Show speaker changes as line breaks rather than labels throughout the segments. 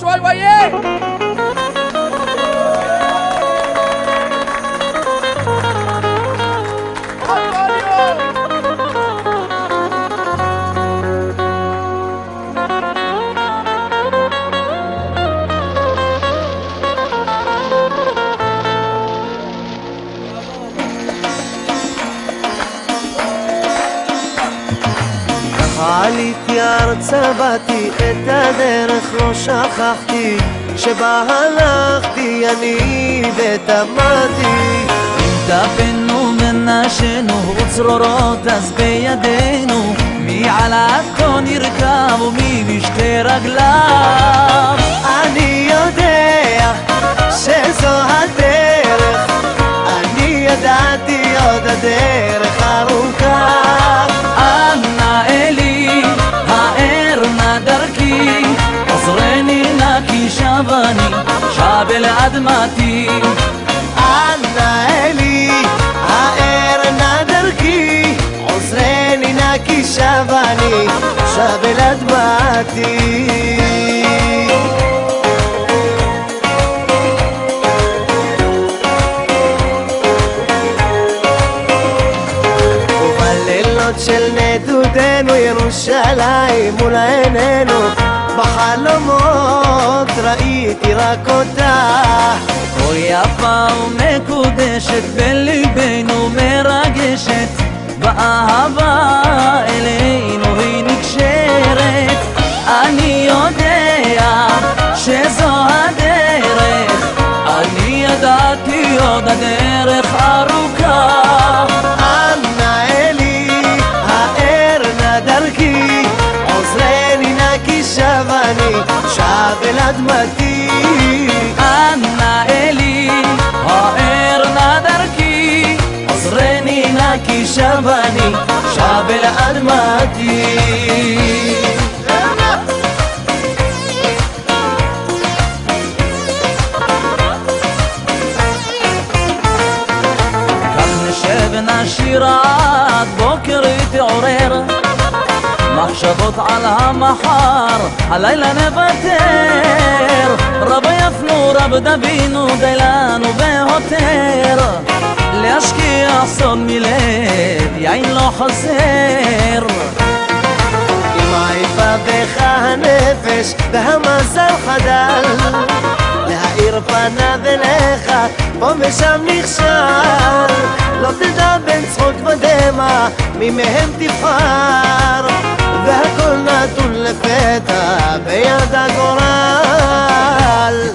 شوي وياه
עליתי ארצה באתי, את הדרך לא שכחתי, שבה הלכתי אני ותמדתי.
אם טפנו ונשנו וצרורות אז בידינו, מי על עכו נרכב ומי בשתי רגליו.
אני יודע שזו הדרך, אני ידעתי עוד הדרך ארוכה.
אנא אלי האר נא דרכי, עזרני נא כי שבני שב אל אדמתי.
אנא אלי האר נא דרכי, עוזרני נא כי שבני שב אל אדמתי. של נדודנו ירושלים מול עינינו, בחלומות ראיתי רק אותה.
כה יפה ומקודשת בליבנו מרגשת, באהבה אלינו היא נקשרת. אני יודע שזו הדרך, אני ידעתי עוד הדרך ארוכה.
שבני שב אל אדמתי.
אנא אלי האר נא דרכי, עזרני נא כי שבני שב אל אדמתי. כך נשב נשיר עד בוקר יתעורר, מחשבות על המחר, הלילה נוותר. רב יפנו רב דבינו דילנו והותר, להשקיע סוד מלב יין לא חסר.
אם עייפה בך הנפש והמזל חדל, להאיר פניו אליך פה ושם נכשל. לא תדע בין צחוק ודמע מי מהם תבחר, והכל נתון לפתע ביד הגורל.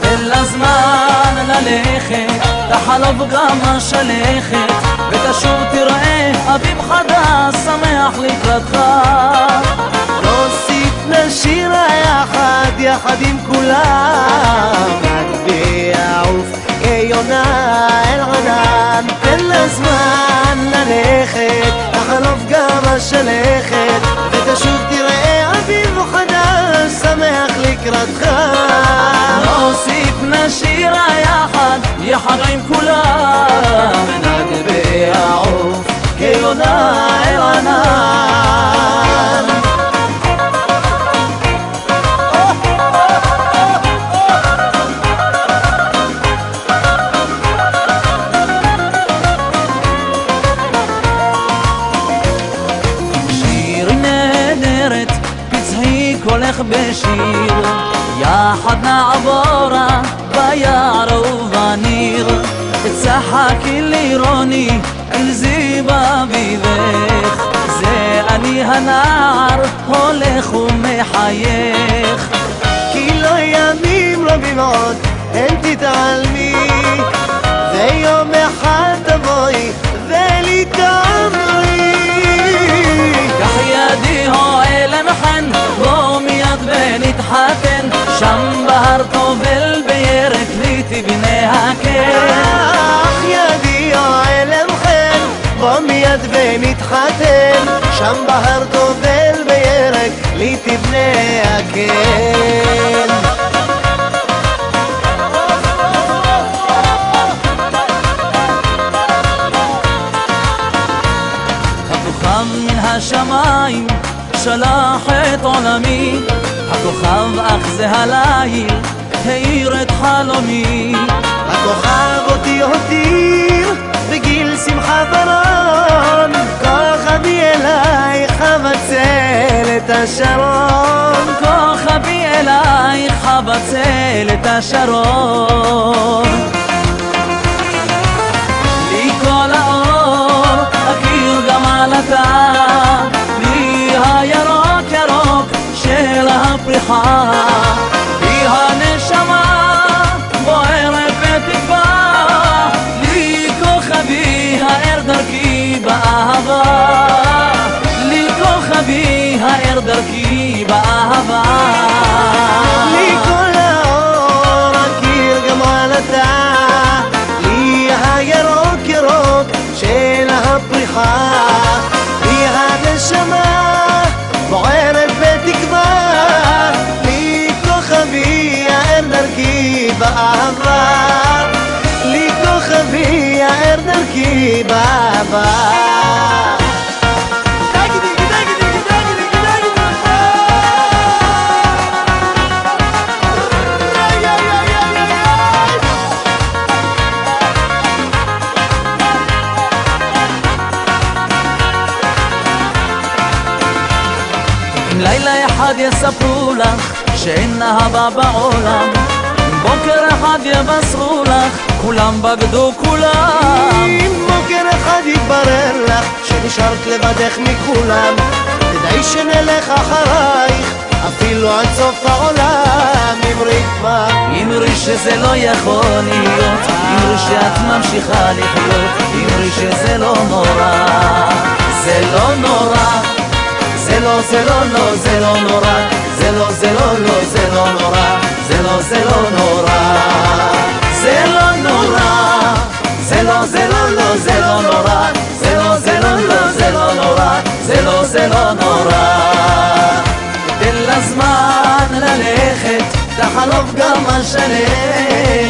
תן לה זמן ללכת, תחלוף גם השלכת, ותשוב תראה אביב חדש שמח לקראתך.
נוסיף נשיר יחד, יחד עם כולם, נגביה עוף כיונה אל ענן. תן לה זמן ללכת, תחלוף גם השלכת, ותשוב תראה אביב חדש שמח לקראתך.
נוסיף נשיר יחד, יחד עם כולם, נגביה עוף כיונה אל ענן. הולך בשיר, יחד נעבורה ביער ובניר, צחקי לירוני אל זיו אביבך. זה אני הנער הולך ומחייך,
כי לא ימים רבים עוד הן תתעלמי, ויום אחד תבואי ולי תאמרי.
קח ידי הועל מחן, בוא מיד ונתחתן, שם בהר טובל בירק לי תבנה הקן.
קח ידי הועל מחן, בוא מיד ונתחתן, שם בהר טובל בירק לי תבנה הקן. הכוכב מן השמיים שלח את עולמי, הכוכב
כוכב אך זה הליל האיר את חלומי.
הכוכב אותי הותיר בגיל שמחה ורון, כוכבי אלייך הבצל את השרון,
כוכבי אלייך הבצל את השרון. לי כל האור אכיר גם על אתה, לי הירוק ירוק של הפריחה, לי הנשמה בוערת בתקווה, לי כוכבי האר דרכי באהבה, לי כוכבי האר דרכי באהבה.
לי כל האור אכיר גם על אתה, לי הירוק ירוק של הפריחה, לי הנשמה בוערת בתקווה, לי כוכבי האר דרכי באהבה, לי כוכבי האר דרכי באהבה.
אם לילה אחד יספרו לך שאין אהבה בעולם, אם בוקר אחד יבשרו לך כולם בגדו כולם,
אם בוקר אחד יתברר לך שנשארת לבדך מכולם, תדעי שנלך אחרייך אפילו עד סוף העולם.
אמרי שזה לא יכול להיות, אמרי שאת ממשיכה לחיות, אמרי שזה לא נורא, זה לא נורא, זה לא, זה לא, לא, זה לא נורא, זה לא, זה לא, לא, זה לא נורא, זה לא, זה לא נורא, זה לא נורא, זה לא, זה לא, לא, זה לא נורא, זה לא, זה לא, לא, זה לא נורא, זה לא, זה לא נורא. תן לזמן ללכת, תחלוף גם השלכת.